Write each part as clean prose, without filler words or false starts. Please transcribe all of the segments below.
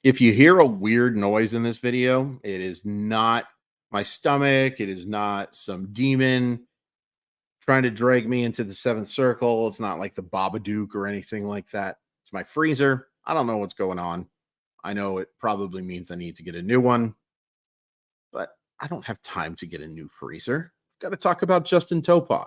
If you hear a weird noise in this video, it is not my stomach. It is not some demon trying to drag me into the seventh circle. It's not like the Babadook or anything like that. It's my freezer. I don't know what's going on. I know it probably means I need to get a new one, but I don't have time to get a new freezer. I've got to talk about Justin Topa.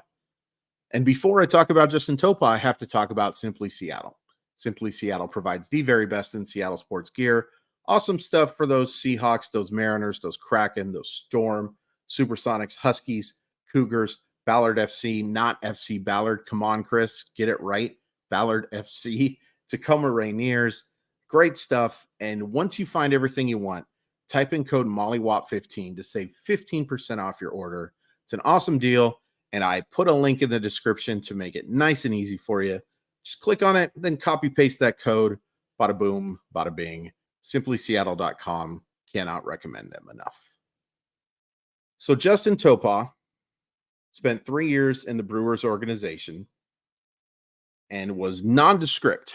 And before I talk about Justin Topa, I have to talk about Simply Seattle. Simply Seattle provides the very best in Seattle sports gear. Awesome stuff for those Seahawks, those Mariners, those Kraken, those Storm, Supersonics, Huskies, Cougars, Ballard FC, not FC Ballard. Come on, Chris, get it right. Ballard FC, Tacoma Rainiers. Great stuff. And once you find everything you want, type in code MOLLYWOP15 to save 15% off your order. It's an awesome deal. And I put a link in the description to make it nice and easy for you. Just click on it, then copy paste that code. Bada boom, bada bing. SimplySeattle.com. Cannot recommend them enough. So Justin Topa spent 3 years in the Brewers organization and was nondescript.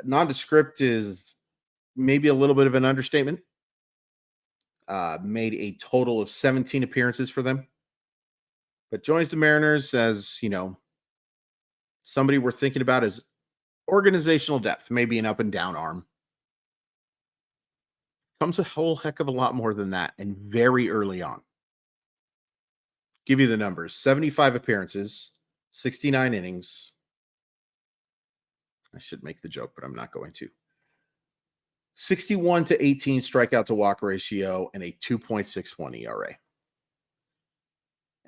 Nondescript is maybe a little bit of an understatement. Made a total of 17 appearances for them, but joins the Mariners as, somebody we're thinking about as organizational depth, maybe an up and down arm. Comes a whole heck of a lot more than that, and very early on. Give you the numbers: 75 appearances, 69 innings. I should make the joke, but I'm not going to. 61 to 18 strikeout to walk ratio and a 2.61 ERA.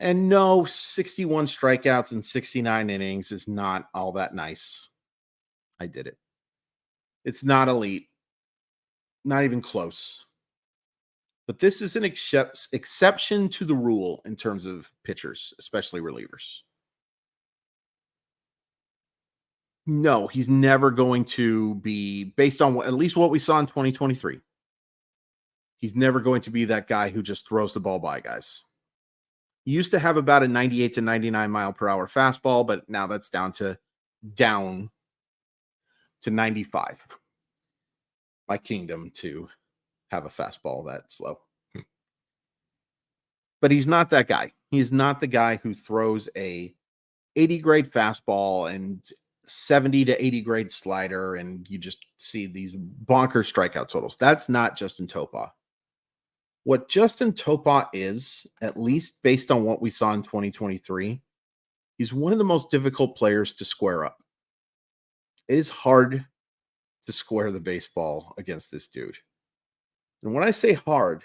And no, 61 strikeouts and 69 innings is not all that nice. I did it. It's not elite. Not even close. But this is an exception to the rule in terms of pitchers, especially relievers. No, he's never going to be, based on at least what we saw in 2023, he's never going to be that guy who just throws the ball by guys. He used to have about a 98 to 99 mile per hour fastball, but now that's down to 95. My kingdom to have a fastball that slow. But he's not that guy. He's not the guy who throws a 80 grade fastball and 70 to 80 grade slider, and you just see these bonkers strikeout totals. That's not Justin Topa. What Justin Topa is, at least based on what we saw in 2023, he's one of the most difficult players to square up. It is hard to square the baseball against this dude. And when I say hard,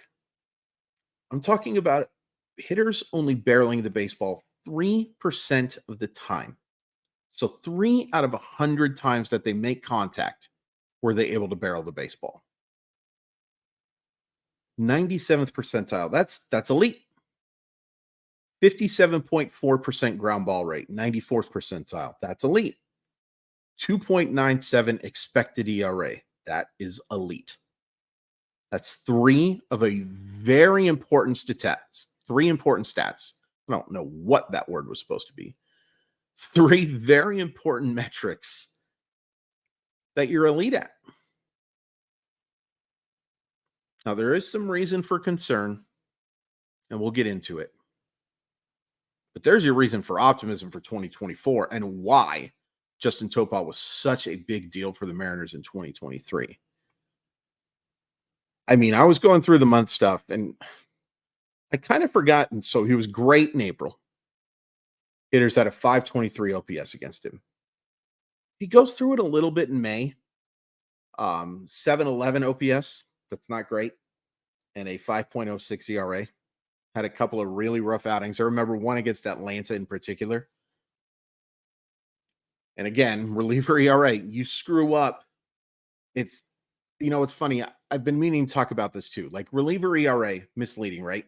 I'm talking about hitters only barreling the baseball 3% of the time. So 3 out of 100 times that they make contact were they able to barrel the baseball. 97th percentile. That's elite. 57.4% ground ball rate. 94th percentile. That's elite. 2.97 expected ERA. That is elite. That's 3 of a very important stats. 3 important stats. I don't know what that word was supposed to be. 3 very important metrics that you're elite at. Now, there is some reason for concern, and we'll get into it. But there's your reason for optimism for 2024 and why Justin Topa was such a big deal for the Mariners in 2023. I mean, I was going through the month stuff, and I kind of forgot. And so he was great in April. Hitters had a 523 OPS against him. He goes through it a little bit in May. 711 OPS. That's not great. And a 5.06 ERA. Had a couple of really rough outings. I remember one against Atlanta in particular. And again, reliever ERA. You screw up. It's funny. I've been meaning to talk about this too. Like reliever ERA, misleading, right?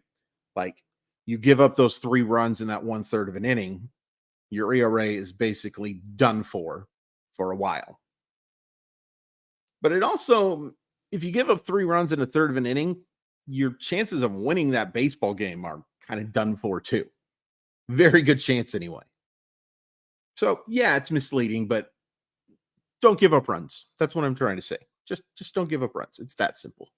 Like you give up those 3 runs in that 1/3 of an inning, your ERA is basically done for a while. But it also, if you give up 3 runs in a 1/3 of an inning, your chances of winning that baseball game are kind of done for too. Very good chance anyway. So yeah, it's misleading, but don't give up runs. That's what I'm trying to say. Just don't give up runs. It's that simple.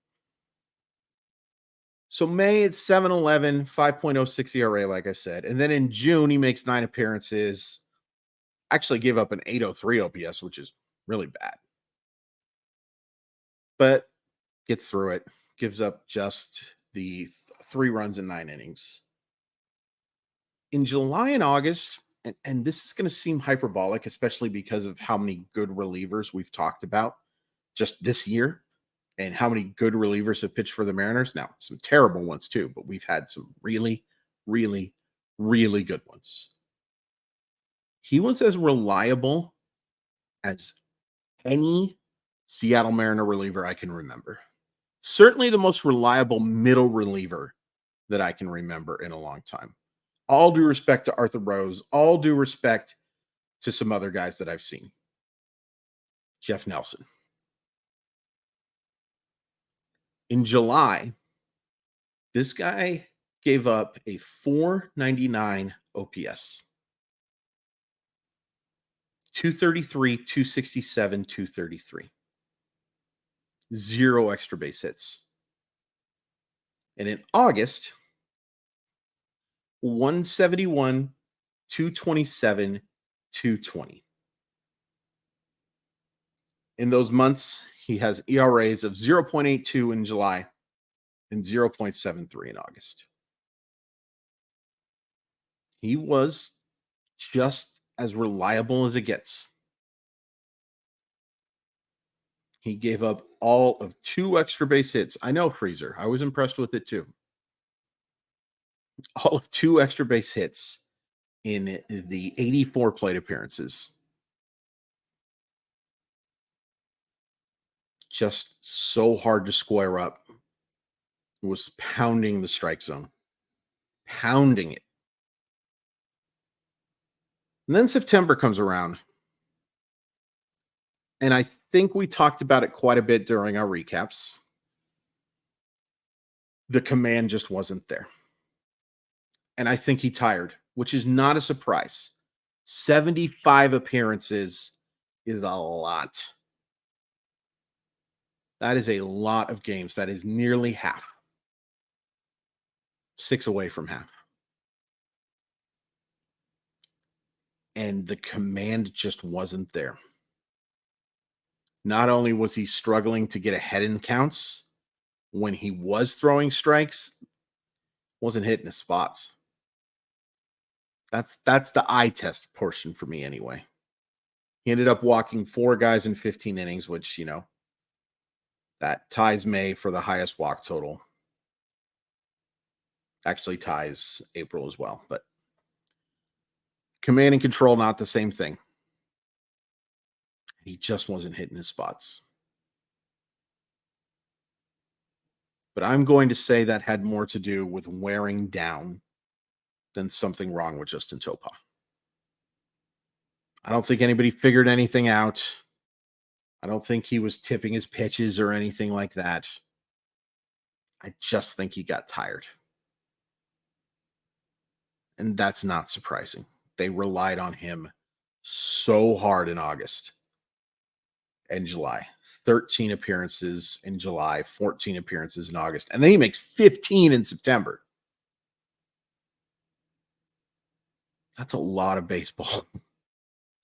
So May, it's 7-11, 5.06 ERA, like I said. And then in June, he makes 9 appearances. Actually gave up an 803 OPS, which is really bad. But gets through it. Gives up just the 3 runs in 9 innings. In July and August, and this is going to seem hyperbolic, especially because of how many good relievers we've talked about just this year and how many good relievers have pitched for the Mariners. Now, some terrible ones too, but we've had some really, really, really good ones. He was as reliable as any Seattle Mariner reliever I can remember. Certainly the most reliable middle reliever that I can remember in a long time. All due respect to Arthur Rose, all due respect to some other guys that I've seen. Jeff Nelson. In July, this guy gave up a 499 OPS. 233, 267, 233. 0 extra base hits. And in August, 171, 227, 220. In those months, he has ERAs of 0.82 in July and 0.73 in August. He was just as reliable as it gets. He gave up all of 2 extra base hits. I know, Freezer. I was impressed with it too. All of 2 extra base hits in the 84 plate appearances. Just so hard to square up. Was pounding the strike zone. Pounding it. And then September comes around. And I think we talked about it quite a bit during our recaps. The command just wasn't there. And I think he tired, which is not a surprise. 75 appearances is a lot. That is a lot of games. That is nearly half. 6 away from half. And the command just wasn't there. Not only was he struggling to get ahead in counts, when he was throwing strikes, wasn't hitting his spots. That's the eye test portion for me anyway. He ended up walking 4 guys in 15 innings, which, that ties May for the highest walk total. Actually ties April as well, but command and control, not the same thing. He just wasn't hitting his spots. But I'm going to say that had more to do with wearing down than something wrong with Justin Topa. I don't think anybody figured anything out. I don't think he was tipping his pitches or anything like that. I just think he got tired. And that's not surprising. They relied on him so hard in August and July. 13 appearances in July, 14 appearances in August. And then he makes 15 in September. That's a lot of baseball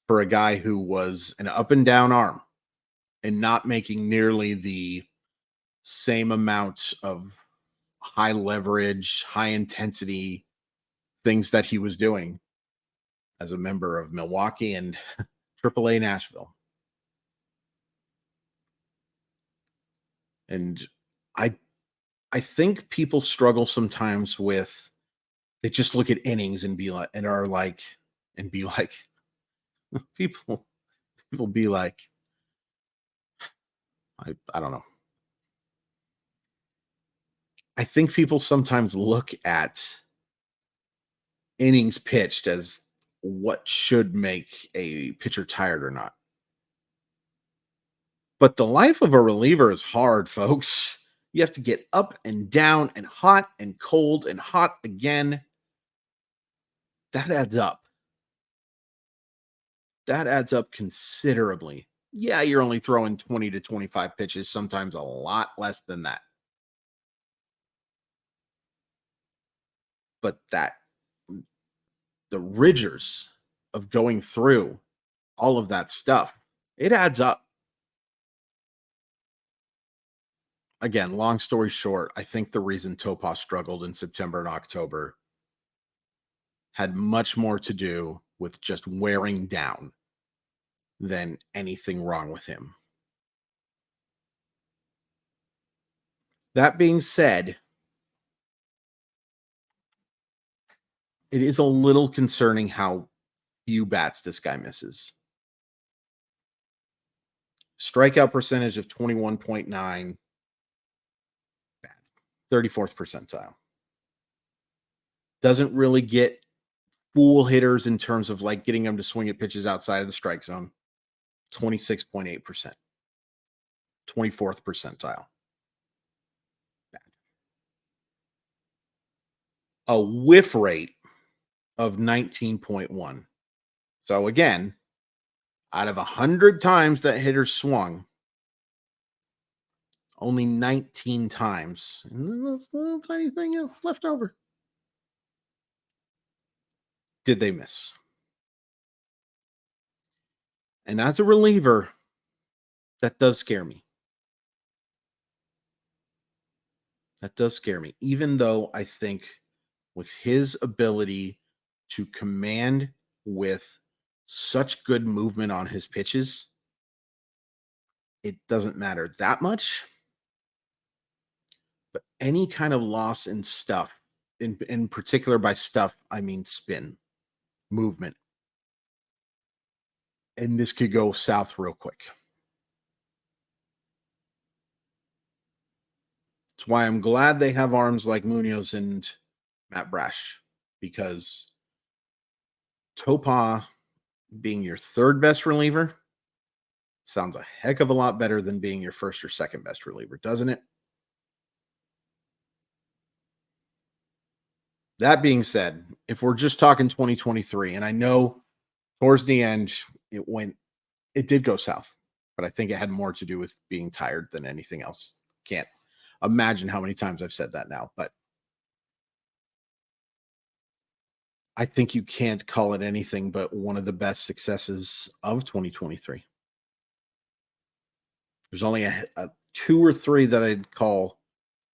for a guy who was an up and down arm and not making nearly the same amount of high leverage, high intensity things that he was doing as a member of Milwaukee and AAA Nashville. And I think people struggle sometimes with, they just look at innings and be like, people be like, I don't know. I think people sometimes look at innings pitched as what should make a pitcher tired or not. But the life of a reliever is hard, folks. You have to get up and down and hot and cold and hot again. That adds up. That adds up considerably Yeah, you're only throwing 20 to 25 pitches, sometimes a lot less than that. But that the rigors of going through all of that stuff, it adds up. Again, long story short, I think the reason Topa struggled in September and October had much more to do with just wearing down than anything wrong with him. That being said, it is a little concerning how few bats this guy misses. Strikeout percentage of 21.9, bad. 34th percentile. Doesn't really get fool hitters in terms of like getting them to swing at pitches outside of the strike zone. 26.8%. 24th percentile. Bad. A whiff rate of 19.1. So again, out of 100 times that hitter swung, only 19 times, and then this little tiny thing left over, did they miss. And as a reliever, that does scare me. That does scare me, even though I think with his ability to command with such good movement on his pitches, it doesn't matter that much. But any kind of loss in stuff, in particular by stuff, I mean spin, movement, and this could go south real quick. That's why I'm glad they have arms like Munoz and Matt Brash, because Topa being your third best reliever sounds a heck of a lot better than being your first or second best reliever, doesn't it? That being said, if we're just talking 2023, and I know towards the end it did go south, but I think it had more to do with being tired than anything else. Can't imagine how many times I've said that now, but I think you can't call it anything but one of the best successes of 2023. There's only a two or three that I'd call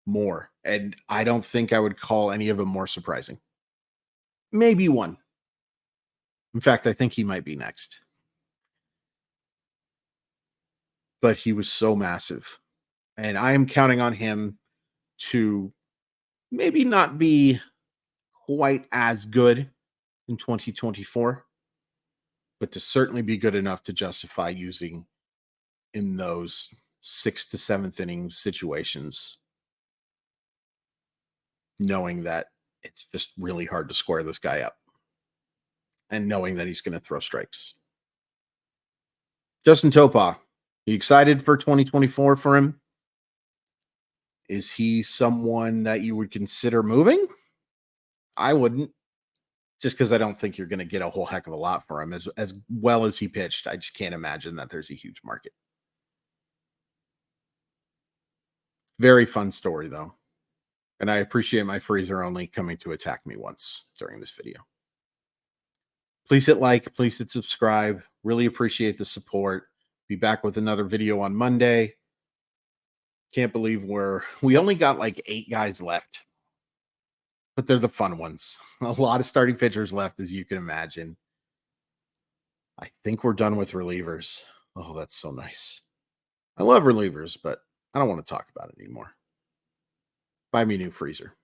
more, and I don't think I would call any of them more surprising. Maybe one. In fact, I think he might be next. But he was so massive. And I am counting on him to maybe not be quite as good in 2024, but to certainly be good enough to justify using in those sixth to seventh inning situations, knowing that it's just really hard to square this guy up and knowing that he's going to throw strikes. Justin Topa, you excited for 2024 for him? Is he someone that you would consider moving? I wouldn't, just because I don't think you're going to get a whole heck of a lot for him. As well as he pitched, I just can't imagine that there's a huge market. Very fun story, though. And I appreciate my freezer only coming to attack me once during this video. Please hit like, please hit subscribe. Really appreciate the support. Be back with another video on Monday. Can't believe we only got like 8 guys left, but they're the fun ones. A lot of starting pitchers left, as you can imagine. I think we're done with relievers. Oh, that's so nice. I love relievers, but I don't want to talk about it anymore. Buy me a new freezer.